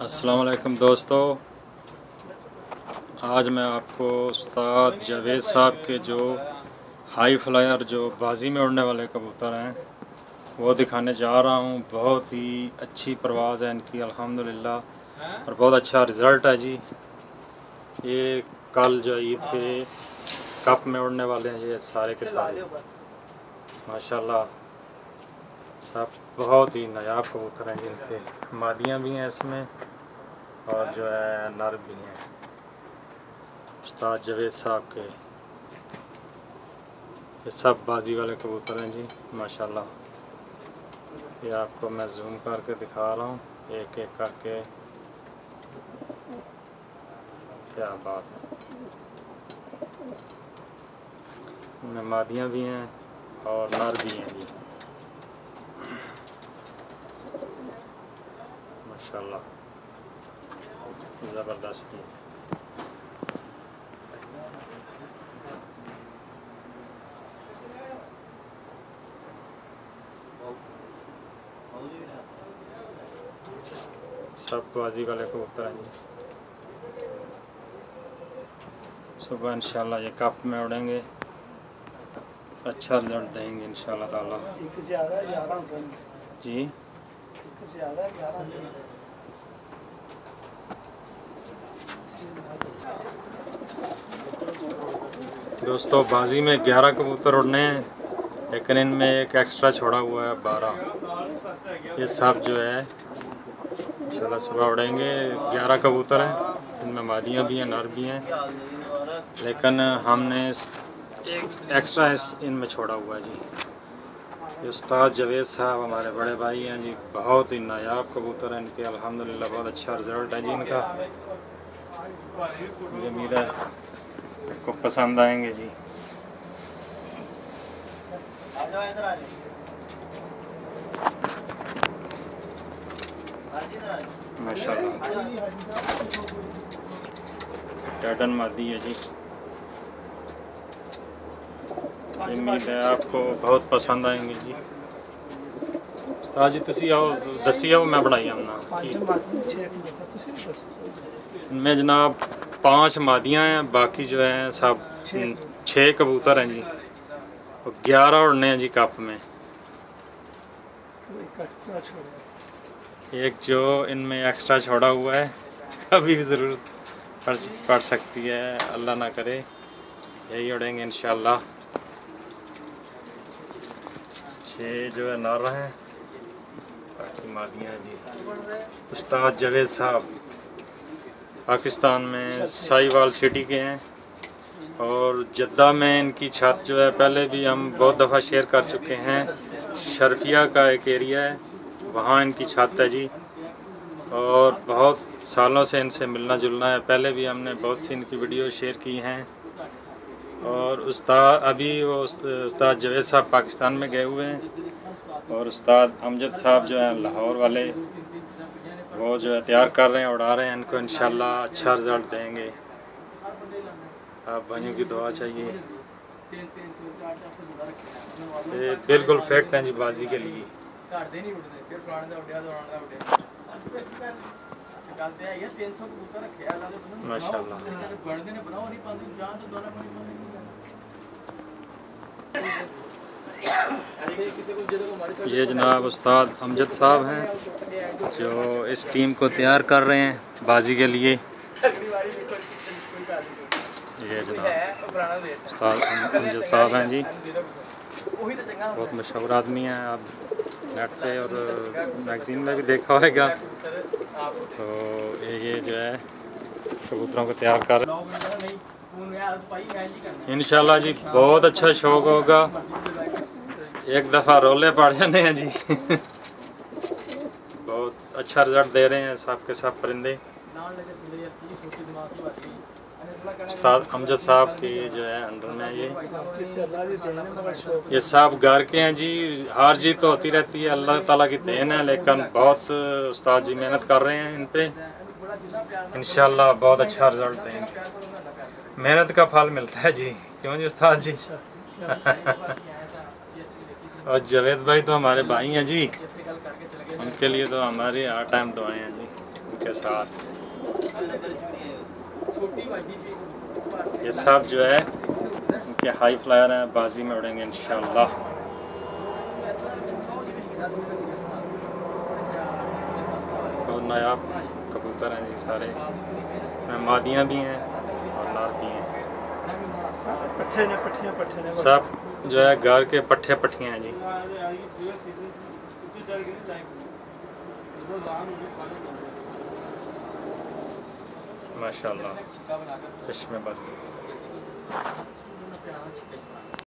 अस्सलाम वालेकुम दोस्तों, आज मैं आपको उस्ताद जावेद साहब के जो हाई फ्लायर जो बाजी में उड़ने वाले कबूतर हैं वो दिखाने जा रहा हूं। बहुत ही अच्छी परवाज़ है इनकी अल्हम्दुलिल्लाह और बहुत अच्छा रिज़ल्ट है जी। ये कल जो ईद पे कप में उड़ने वाले हैं ये सारे के सारे माशाल्लाह सब बहुत ही नायाब कबूतर हैं जिनके मादियाँ भी हैं इसमें और जो है नर भी हैं। उस्ताद जावेद साहब के ये सब बाजी वाले कबूतर हैं जी माशाल्लाह। ये आपको मैं जूम करके दिखा रहा हूँ एक एक करके। क्या बात है, इनमें मादियाँ भी हैं और नर भी हैं जी माशाल्लाह, ज़बरदस्ती। सब बाजी वाले कबूतर हैं जी। सुबह इंशाल्लाह ये कप में उड़ेंगे, अच्छा रिजल्ट देंगे इंशाल्लाह ताला जी। दोस्तों बाजी में 11 कबूतर उड़ने हैं, लेकिन इनमें एक एक्स्ट्रा छोड़ा हुआ है 12। ये सब जो है इंशाल्लाह सुबह उड़ेंगे। 11 कबूतर हैं, इनमें मादियाँ भी हैं नर भी हैं, लेकिन हमने एक एक्स्ट्रा इनमें छोड़ा हुआ है जी। उस्ताद जावेद साहब हमारे बड़े भाई हैं जी, बहुत ही नायाब कबूतर हैं इनके अल्हम्दुलिल्लाह। बहुत अच्छा रिज़ल्ट है जी इनका। मुझे उम्मीद है आपको पसंद आएंगे जी। माशाल्लाह पैटर्न मादी है जी। उम्मीद है आपको बहुत पसंद आएंगे जी। उस्ताद जी तुसी आओ दसी आओ मैं बनाई हमना। इनमें जनाब 5 मादियाँ हैं, बाकी जो है सब 6 कबूतर हैं जी और 11 उड़ने हैं जी कप में। एक जो इनमें एक्स्ट्रा छोड़ा हुआ है कभी भी ज़रूरत पड़ सकती है, अल्लाह ना करे। यही उड़ेंगे इंशाल्लाह। 6 जो है नर हैं, बाकी मादियाँ जी। उस्ताद जावेद साहब पाकिस्तान में साहिवाल सिटी के हैं और जद्दा में इनकी छत जो है पहले भी हम बहुत दफ़ा शेयर कर चुके हैं। शर्फिया का एक एरिया है, वहाँ इनकी छत है जी और बहुत सालों से इनसे मिलना जुलना है। पहले भी हमने बहुत सी इनकी वीडियो शेयर की हैं और उस्ताद अभी वो उस्ताद जावेद साहब पाकिस्तान में गए हुए हैं और उस्ताद अमजद साहब जो हैं लाहौर वाले वो जो है तैयार कर रहे हैं, उड़ा रहे हैं इनको। इंशाल्लाह अच्छा रिज़ल्ट देंगे। आप भाइयों की दुआ चाहिए। ये बिल्कुल फैक्ट हैं जी बाजी के लिए। माशाल्लाह ये जनाब उस्ताद अमजद साहब हैं जो इस टीम को तैयार कर रहे हैं बाजी के लिए। ये जनाब उस्ताद अमजद साहब हैं जी, बहुत मशहूर आदमी हैं। आप नेट पे और मैगज़ीन में भी देखा होगा। तो ये जो है कबूतरों को तैयार कर इंशाल्लाह जी बहुत अच्छा शौक़ होगा। एक दफ़ा रोले पड़ जाने हैं जी बहुत अच्छा रिज़ल्ट दे रहे हैं सब के सब परिंदे। उस्ताद अमजद साहब के जो है अंडर में ये सब घर के हैं जी। हार जीत तो होती रहती है, अल्लाह ताला की देन है, लेकिन बहुत उस्ताद जी मेहनत कर रहे हैं इन पे। इंशाल्लाह बहुत अच्छा रिज़ल्ट देंगे। मेहनत का फल मिलता है जी, क्यों जी उस्ताद जी और जावेद भाई तो हमारे भाई हैं जी इनके लिए तो हमारी हर टाइम दुआएं हैं जी, इनके साथ। ये सब जो है इनके हाई फ्लायर हैं, बाजी में उड़ेंगे इंशाल्लाह। बहुत नायाब कबूतर हैं जी सारे, इसमें मादियाँ भी हैं और नार भी हैं। सब जो है घर के पट्ठे पट्ठियाँ हैं जी। माशाल्लाह चश्मे बद।